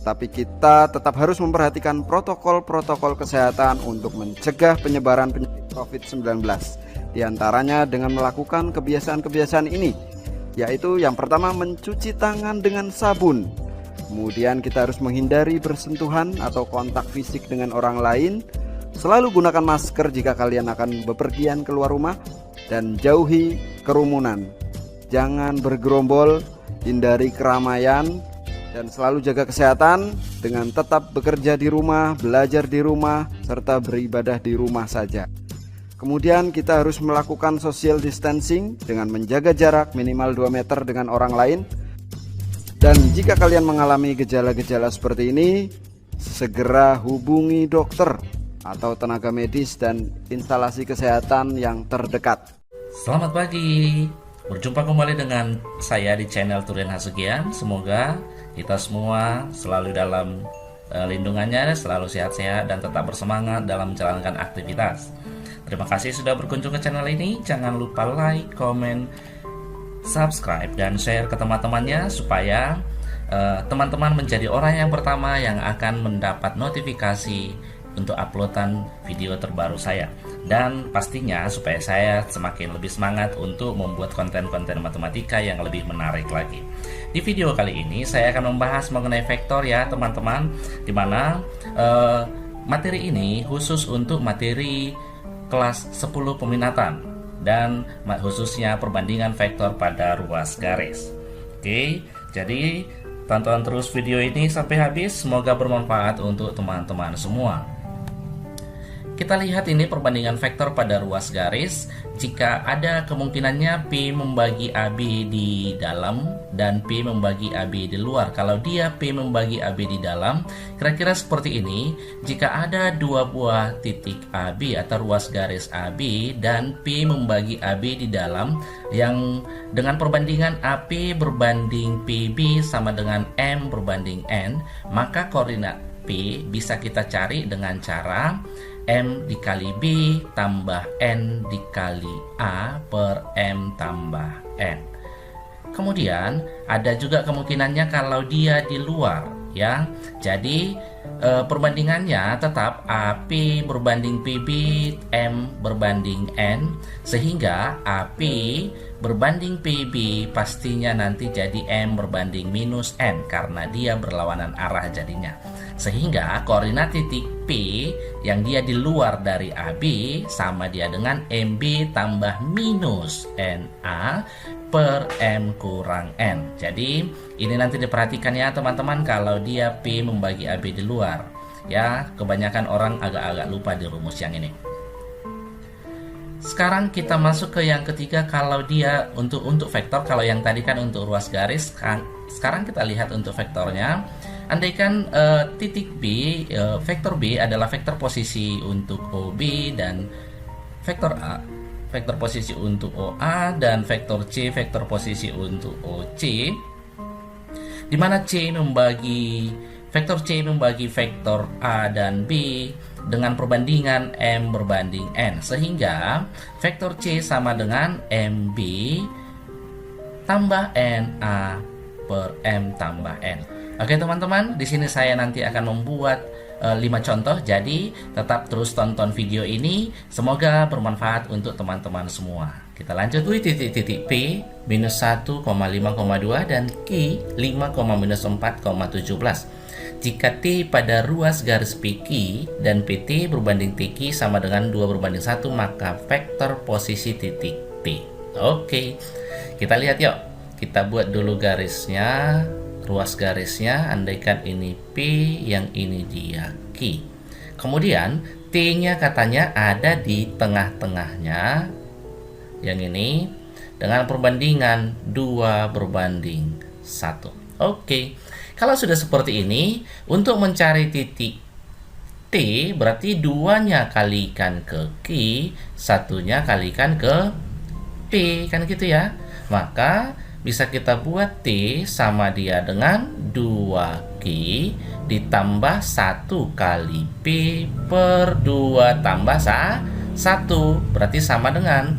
tapi kita tetap harus memperhatikan protokol-protokol kesehatan untuk mencegah penyebaran penyakit COVID-19. Di antaranya dengan melakukan kebiasaan-kebiasaan ini, yaitu yang pertama mencuci tangan dengan sabun. Kemudian kita harus menghindari bersentuhan atau kontak fisik dengan orang lain. Selalu gunakan masker jika kalian akan bepergian keluar rumah dan jauhi kerumunan. Jangan bergerombol, hindari keramaian, dan selalu jaga kesehatan dengan tetap bekerja di rumah, belajar di rumah, serta beribadah di rumah saja. Kemudian kita harus melakukan social distancing dengan menjaga jarak minimal 2 meter dengan orang lain. Dan jika kalian mengalami gejala-gejala seperti ini, segera hubungi dokter atau tenaga medis dan instalasi kesehatan yang terdekat. Selamat pagi, berjumpa kembali dengan saya di channel Turian Hasugian. Semoga kita semua selalu dalam lindungannya, selalu sehat-sehat dan tetap bersemangat dalam menjalankan aktivitas. Terima kasih sudah berkunjung ke channel ini. Jangan lupa like, komen, subscribe, dan share ke teman-temannya supaya teman-teman menjadi orang yang pertama yang akan mendapat notifikasi untuk uploadan video terbaru saya. Dan pastinya supaya saya semakin lebih semangat untuk membuat konten-konten matematika yang lebih menarik lagi. Di video kali ini saya akan membahas mengenai vektor ya teman-teman, dimana materi ini khusus untuk materi kelas 10 peminatan dan khususnya perbandingan vektor pada ruas garis. Oke, jadi tonton terus video ini sampai habis, semoga bermanfaat untuk teman-teman semua. Kita lihat ini perbandingan vektor pada ruas garis. Jika ada kemungkinannya P membagi AB di dalam dan P membagi AB di luar. Kalau dia P membagi AB di dalam, kira-kira seperti ini. Jika ada dua buah titik AB atau ruas garis AB dan P membagi AB di dalam, yang dengan perbandingan AP berbanding PB sama dengan M berbanding N, maka koordinat P bisa kita cari dengan cara M dikali B tambah N dikali A per M tambah N. Kemudian ada juga kemungkinannya kalau dia di luar ya. Jadi perbandingannya tetap AP berbanding PB, M berbanding N, sehingga AP berbanding PB pastinya nanti jadi M berbanding minus N karena dia berlawanan arah jadinya. Sehingga koordinat titik P yang dia di luar dari AB sama dia dengan MB tambah minus NA per M kurang N. Jadi ini nanti diperhatikan ya teman-teman kalau dia P membagi AB di luar. Ya, kebanyakan orang agak-agak lupa di rumus yang ini. Sekarang kita masuk ke yang ketiga, kalau dia untuk vektor. Kalau yang tadi kan untuk ruas garis, sekarang kita lihat untuk vektornya. Andaikan titik B, vektor B adalah vektor posisi untuk OB dan vektor A vektor posisi untuk OA dan vektor C vektor posisi untuk OC, di mana vektor C membagi vektor A dan B dengan perbandingan M berbanding N, sehingga vektor C sama dengan MB tambah NA per M tambah N. Oke teman-teman, di sini saya nanti akan membuat 5 contoh, jadi tetap terus tonton video ini, semoga bermanfaat untuk teman-teman semua. Kita lanjut. Titik P minus 1,5,2 dan Q 5,-4,17. Jika T pada ruas garis PQ dan PT berbanding TQ sama dengan 2 berbanding 1, maka vektor posisi titik P. Oke, kita lihat yuk. Kita buat dulu garisnya, ruas garisnya, andaikan ini P, yang ini dia Q. Kemudian T-nya katanya ada di tengah-tengahnya, yang ini, dengan perbandingan 2 berbanding 1. Oke, kalau sudah seperti ini, untuk mencari titik T, berarti 2-nya kalikan ke Q, 1-nya kalikan ke P, kan gitu ya. Maka bisa kita buat T sama dia dengan 2Q ditambah 1 kali P per 2 tambah 1, berarti sama dengan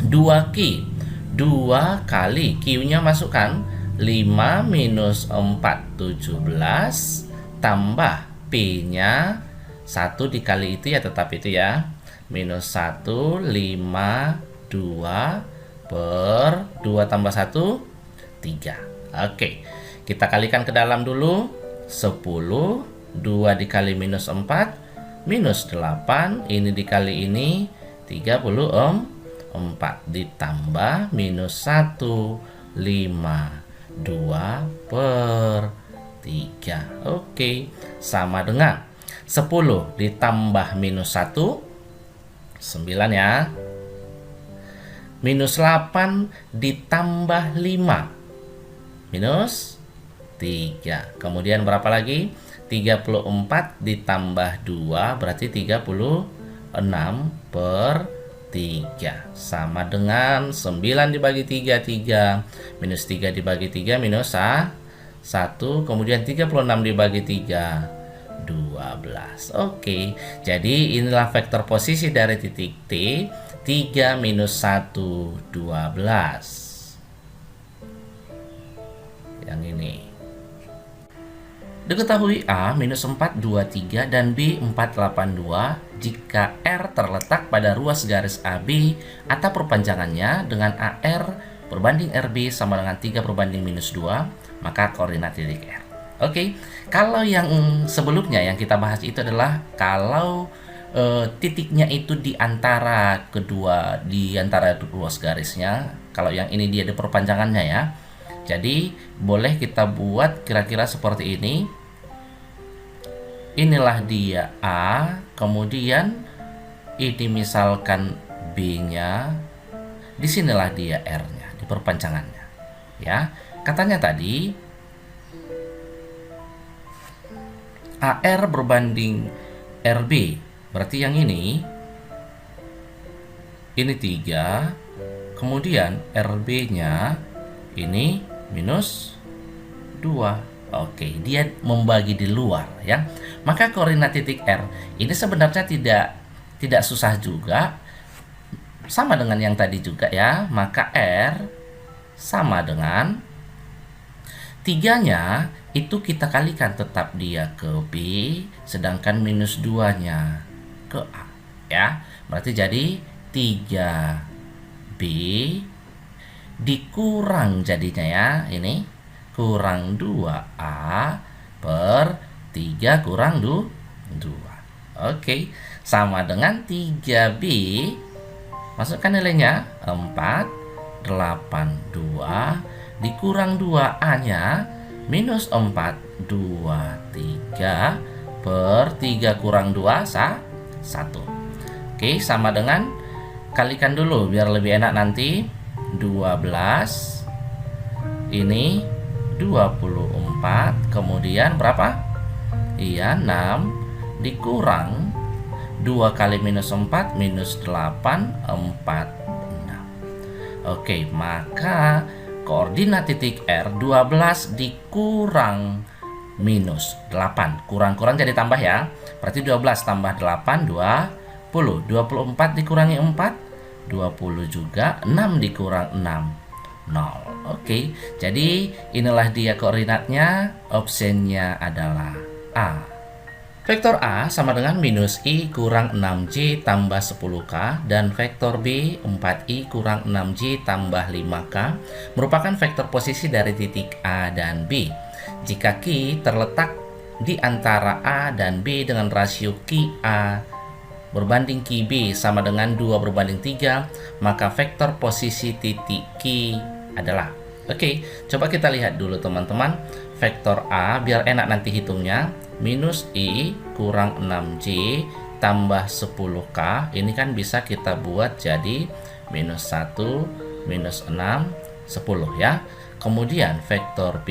2Q. 2 kali Q-nya masukkan 5 minus 4, 17, tambah P-nya 1 dikali itu ya, tetap itu ya. Minus 1, 5, 2, per 2 tambah 1, 3. Oke, kita kalikan ke dalam dulu. 10, 2 dikali minus 4, minus 8, ini dikali ini, 34, ditambah minus 1, 5, 2 per 3. Oke, sama dengan 10 ditambah minus 1, 9 ya. Minus 8 ditambah 5, minus 3. Kemudian berapa lagi? 34 ditambah 2 berarti 36 per 3. Sama dengan 9 dibagi 3, 3. Minus 3 dibagi 3, minus 1. Kemudian 36 dibagi 3, 12. Oke, jadi inilah vektor posisi dari titik T. 3 minus 1, 12. Yang ini. Diketahui A minus 4, 2, 3 dan B 4, 8, 2 jika R terletak pada ruas garis AB atau perpanjangannya dengan AR berbanding RB sama dengan 3 berbanding minus 2, maka koordinat titik R. Oke, kalau yang sebelumnya yang kita bahas itu adalah kalau titiknya itu di antara ruas garisnya. Kalau yang ini dia ada perpanjangannya ya. Jadi boleh kita buat kira-kira seperti ini. Inilah dia A, kemudian ini misalkan B-nya, disinilah dia R-nya, di perpanjangannya. Ya, katanya tadi AR berbanding RB, berarti yang ini 3, kemudian RB-nya ini minus 2. Oke, dia membagi di luar ya. Maka koordinat titik R ini sebenarnya tidak susah juga. Sama dengan yang tadi juga ya. Maka R sama dengan 3-nya itu kita kalikan tetap dia ke B, sedangkan minus 2-nya ke A ya. Berarti jadi 3B dikurang jadinya ya, ini kurang 2A per 3 kurang 2. Oke, sama dengan 3B, masukkan nilainya 4, 8, 2 dikurang 2A nya minus 4, 2, 3 per 3 kurang 2, 1. Oke, sama dengan kalikan dulu biar lebih enak nanti. 12 ini 24, kemudian berapa? Iya, 6 dikurang 2 kali minus 4 minus 8, 4, 6. Oke, maka koordinat titik R 12 dikurang minus 8, kurang-kurang jadi tambah ya. Berarti 12 tambah 8, 20. 24 dikurangi 4, 20 juga. 6 dikurang 6, 0. Oke, jadi inilah dia koordinatnya. Opsinya adalah A. Vektor A sama dengan minus I kurang 6J tambah 10K dan vektor B 4I kurang 6J tambah 5K merupakan vektor posisi dari titik A dan B. Jika Q terletak di antara A dan B dengan rasio QA berbanding QB sama dengan 2 berbanding 3, maka vektor posisi titik Q adalah. Oke, coba kita lihat dulu teman-teman. Vektor A biar enak nanti hitungnya. Minus I kurang 6J tambah 10K. Ini kan bisa kita buat jadi minus 1, minus 6, 10 ya. Kemudian vektor B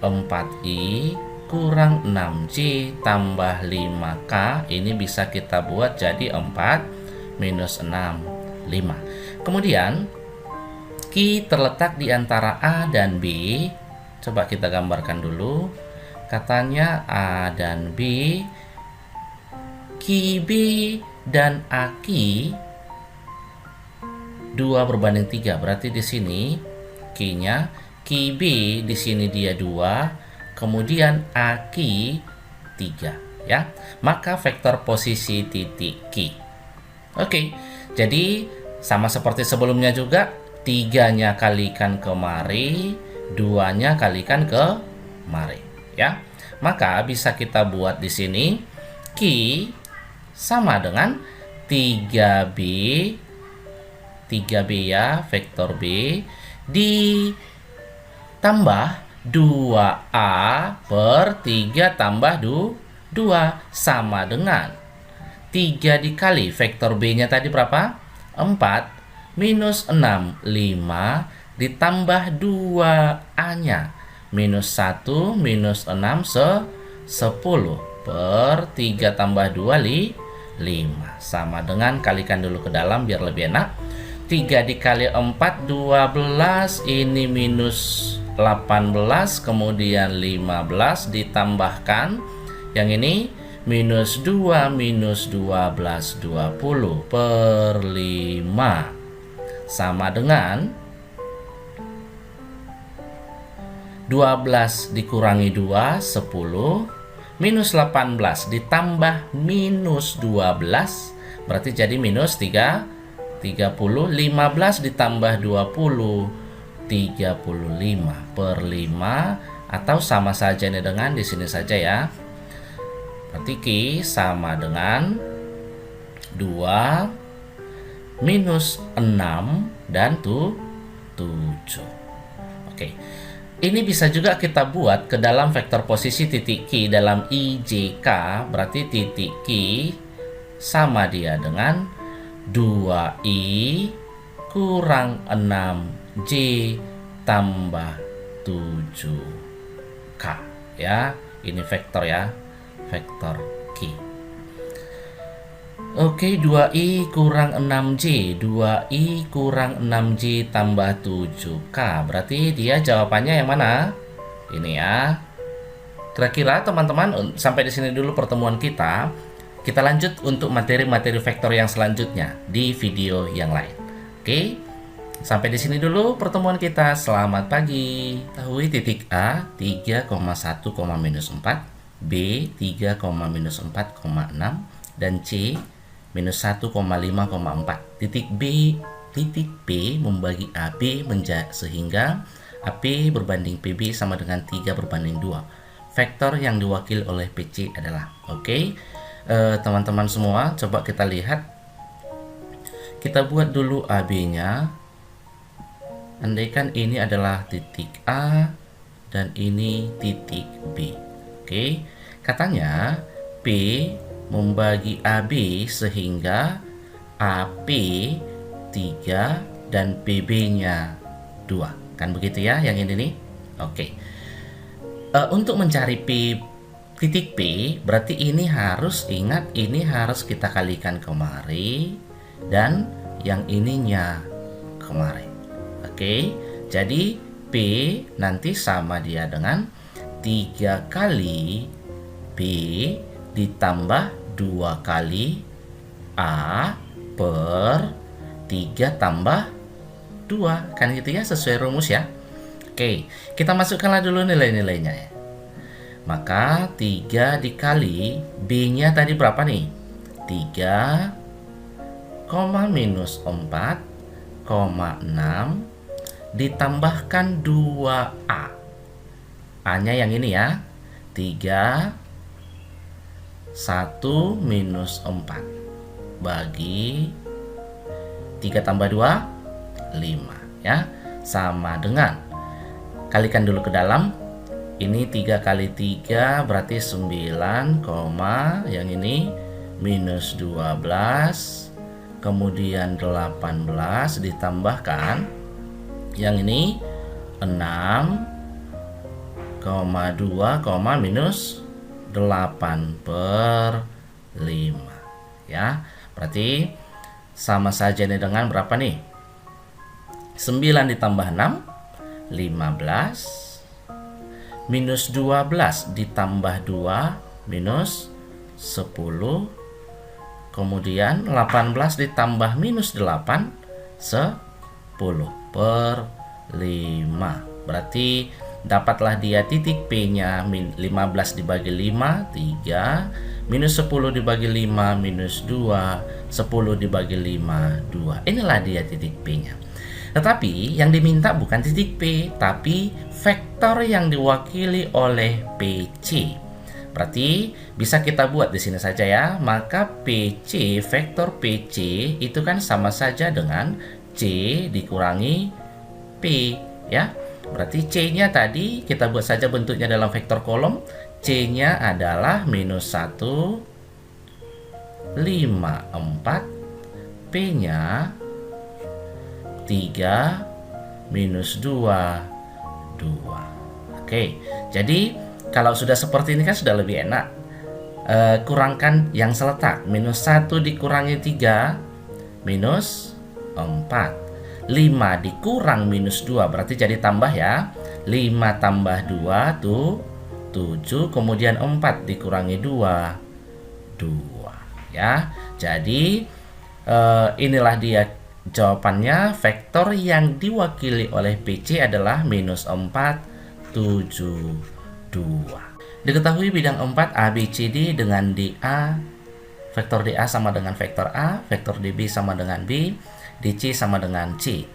4I kurang 6J tambah 5K. Ini bisa kita buat jadi 4 minus 6, 5. Kemudian Q terletak di antara A dan B. Coba kita gambarkan dulu. Katanya A dan B, QB dan AQ 2 berbanding 3. Berarti di sini Q-nya, Q Ki B di sini dia 2, kemudian Aki 3 ya. Maka vektor posisi titik Ki. Oke, jadi sama seperti sebelumnya juga, 3-nya kalikan ke mari, 2-nya kalikan ke mari ya. Maka bisa kita buat di sini Ki sama dengan 3B ya, vektor B ditambah 2A per 3 tambah 2 sama dengan 3 dikali vektor B-nya tadi berapa? 4 minus 6, 5 ditambah 2A-nya minus 1 minus 6 10 per 3 tambah 2 5 sama dengan, kalikan dulu ke dalam biar lebih enak. 3 dikali 4 12, ini minus 18, kemudian 15 ditambahkan yang ini minus 2 minus 12 20 per 5 sama dengan 12 dikurangi 2 10, minus 18 ditambah minus 12 berarti jadi minus 30, 15 ditambah 20 35 per 5 atau sama saja ini dengan di sini saja ya. Berarti Ki sama dengan 2 minus 6 dan 7. Oke. Ini bisa juga kita buat ke dalam vektor posisi titik Ki dalam IJK, berarti titik Ki sama dia dengan 2I kurang 6J tambah 7K ya. Ini vektor ya, vektor Ki. Oke, 2I kurang 6J, 2I kurang 6J tambah 7K. Berarti dia jawabannya yang mana? Ini ya. Kira-kira teman-teman sampai di sini dulu pertemuan kita. Kita lanjut untuk materi-materi vektor yang selanjutnya di video yang lain. Oke. Sampai di sini dulu pertemuan kita. Selamat pagi. Ketahui titik A 3,1, minus 4, B 3, minus 4,6 dan C minus 1,5,4. Titik B membagi AB sehingga AP berbanding PB sama dengan 3 berbanding 2. Vektor yang diwakili oleh PC adalah oke. Teman-teman semua, coba kita lihat. Kita buat dulu AB-nya. Andaikan ini adalah titik A dan ini titik B. Oke. Katanya P membagi AB sehingga AP 3 dan PB-nya 2. Kan begitu ya yang ini nih? Oke. Untuk mencari titik P, berarti ini harus ingat, ini harus kita kalikan kemari dan yang ininya kemari. Oke. Jadi P nanti sama dia dengan 3 kali P ditambah 2 kali A per 3 tambah 2. Kan gitu ya, sesuai rumus ya. Oke, kita masukkanlah dulu nilai-nilainya ya. Maka 3 dikali B-nya tadi berapa nih? 3, minus 4,6 ditambahkan 2A. A-nya yang ini ya. 3 1 minus 4 bagi 3 tambah 2 5 ya, sama dengan, kalikan dulu ke dalam, ini 3 kali 3 berarti 9, yang ini minus 12, kemudian 18 ditambahkan yang ini 6,2, minus 8 per 5 ya. Berarti sama saja ini dengan berapa nih? 9 ditambah 6 15, minus 12 ditambah 2 minus 10, kemudian 18 ditambah minus 8 10 per 5 Berarti dapatlah dia titik P-nya 15 dibagi 5, 3. Minus 10 dibagi 5, minus 2. 10 dibagi 5, 2. Inilah dia titik P-nya. Tetapi yang diminta bukan titik P, tapi vektor yang diwakili oleh PC. Berarti bisa kita buat di sini saja ya. Maka PC, vektor PC itu kan sama saja dengan C dikurangi P, ya. Berarti C-nya tadi kita buat saja bentuknya dalam vektor kolom. C-nya adalah minus 1, 5, 4. P-nya 3, minus 2, 2. Oke, jadi kalau sudah seperti ini kan sudah lebih enak. Kurangkan yang seletak. Minus 1 dikurangi 3, minus 4. 5 dikurang minus 2, berarti jadi tambah ya. 5 tambah 2 tuh 7, kemudian 4 dikurangi 2, 2 ya. Jadi inilah dia jawabannya. Vektor yang diwakili oleh PC adalah minus 4, 7, 2. Diketahui bidang 4 ABCD dengan DA. Vektor DA sama dengan vektor A, vektor DB sama dengan B, DC sama dengan C.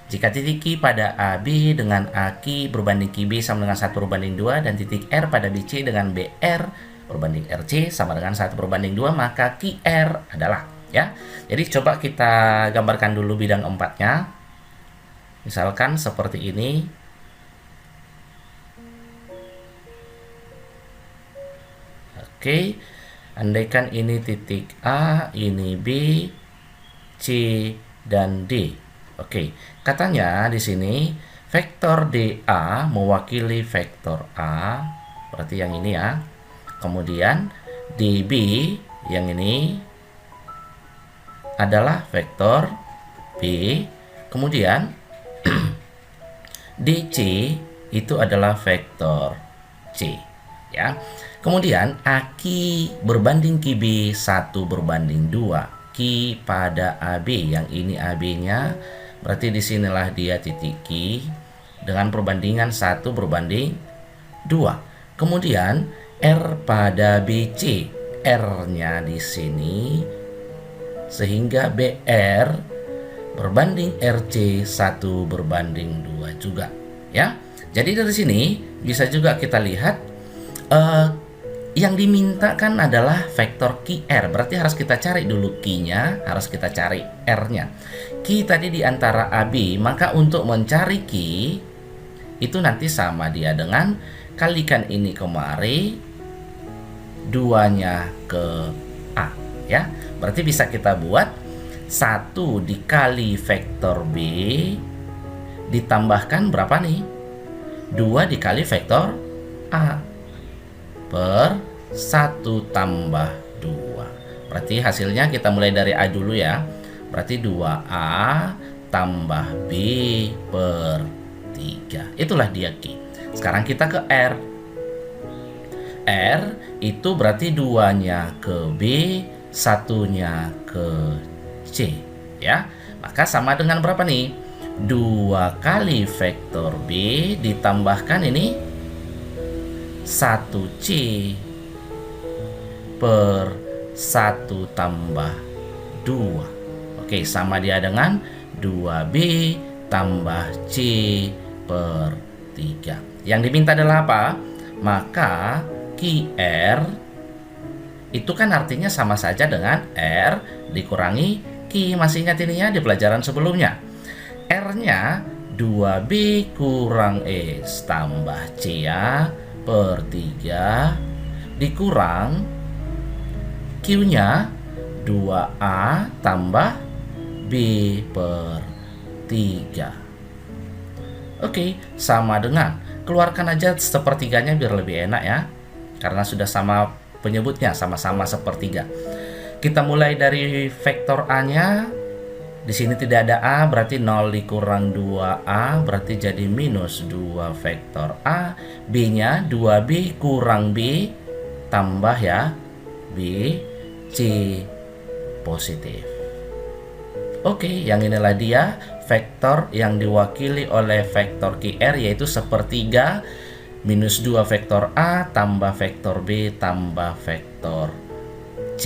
Jika titik Q pada AB dengan AQ berbanding QB sama dengan 1/2 dan titik R pada BC dengan BR berbanding RC sama dengan 1/2, maka QR adalah, ya. Jadi coba kita gambarkan dulu bidang 4-nya. Misalkan seperti ini. Oke, andaikan ini titik A, ini B, C, dan D. Oke, katanya di sini vektor DA mewakili vektor A, berarti yang ini ya. Kemudian DB yang ini adalah vektor B. Kemudian DC itu adalah vektor C, ya. Kemudian AQ berbanding QB 1/2. Q pada AB, yang ini AB-nya, berarti disinilah dia titik Q dengan perbandingan 1/2. Kemudian R pada BC, R-nya di sini, sehingga BR berbanding RC 1/2 juga, ya. Jadi dari sini bisa juga kita lihat yang dimintakan adalah vektor QR. Berarti harus kita cari dulu Q-nya, harus kita cari R-nya. Q tadi di antara AB, maka untuk mencari Q itu nanti sama dia dengan kalikan ini kemari, 2-nya ke A, ya. Berarti bisa kita buat 1 dikali vektor B ditambahkan berapa nih? 2 dikali vektor A per 1 tambah 2. Berarti hasilnya kita mulai dari A dulu ya. Berarti 2A tambah B per 3. Itulah dia Q. Sekarang kita ke R. R itu berarti 2-nya ke B, 1-nya ke C, ya. Maka sama dengan berapa nih? 2 kali vektor B ditambahkan ini 1C per 1 tambah 2. Oke, sama dia dengan 2B tambah C per 3. Yang diminta adalah apa? Maka QR itu kan artinya sama saja dengan R dikurangi Q. Masih ingat ini ya di pelajaran sebelumnya. R-nya 2B kurang S tambah C ya per 3 dikurang Q-nya 2A tambah B per 3. Oke, sama dengan, keluarkan aja sepertiganya biar lebih enak ya, karena sudah sama penyebutnya, sama-sama sepertiga. Kita mulai dari vektor A-nya. Di sini tidak ada A, berarti 0 dikurang 2A, berarti jadi minus 2 vektor A. B-nya 2B kurang B, tambah ya, B, C positif. Oke, yang inilah dia vektor yang diwakili oleh vektor QR, yaitu sepertiga minus 2 vektor A tambah vektor B tambah vektor C.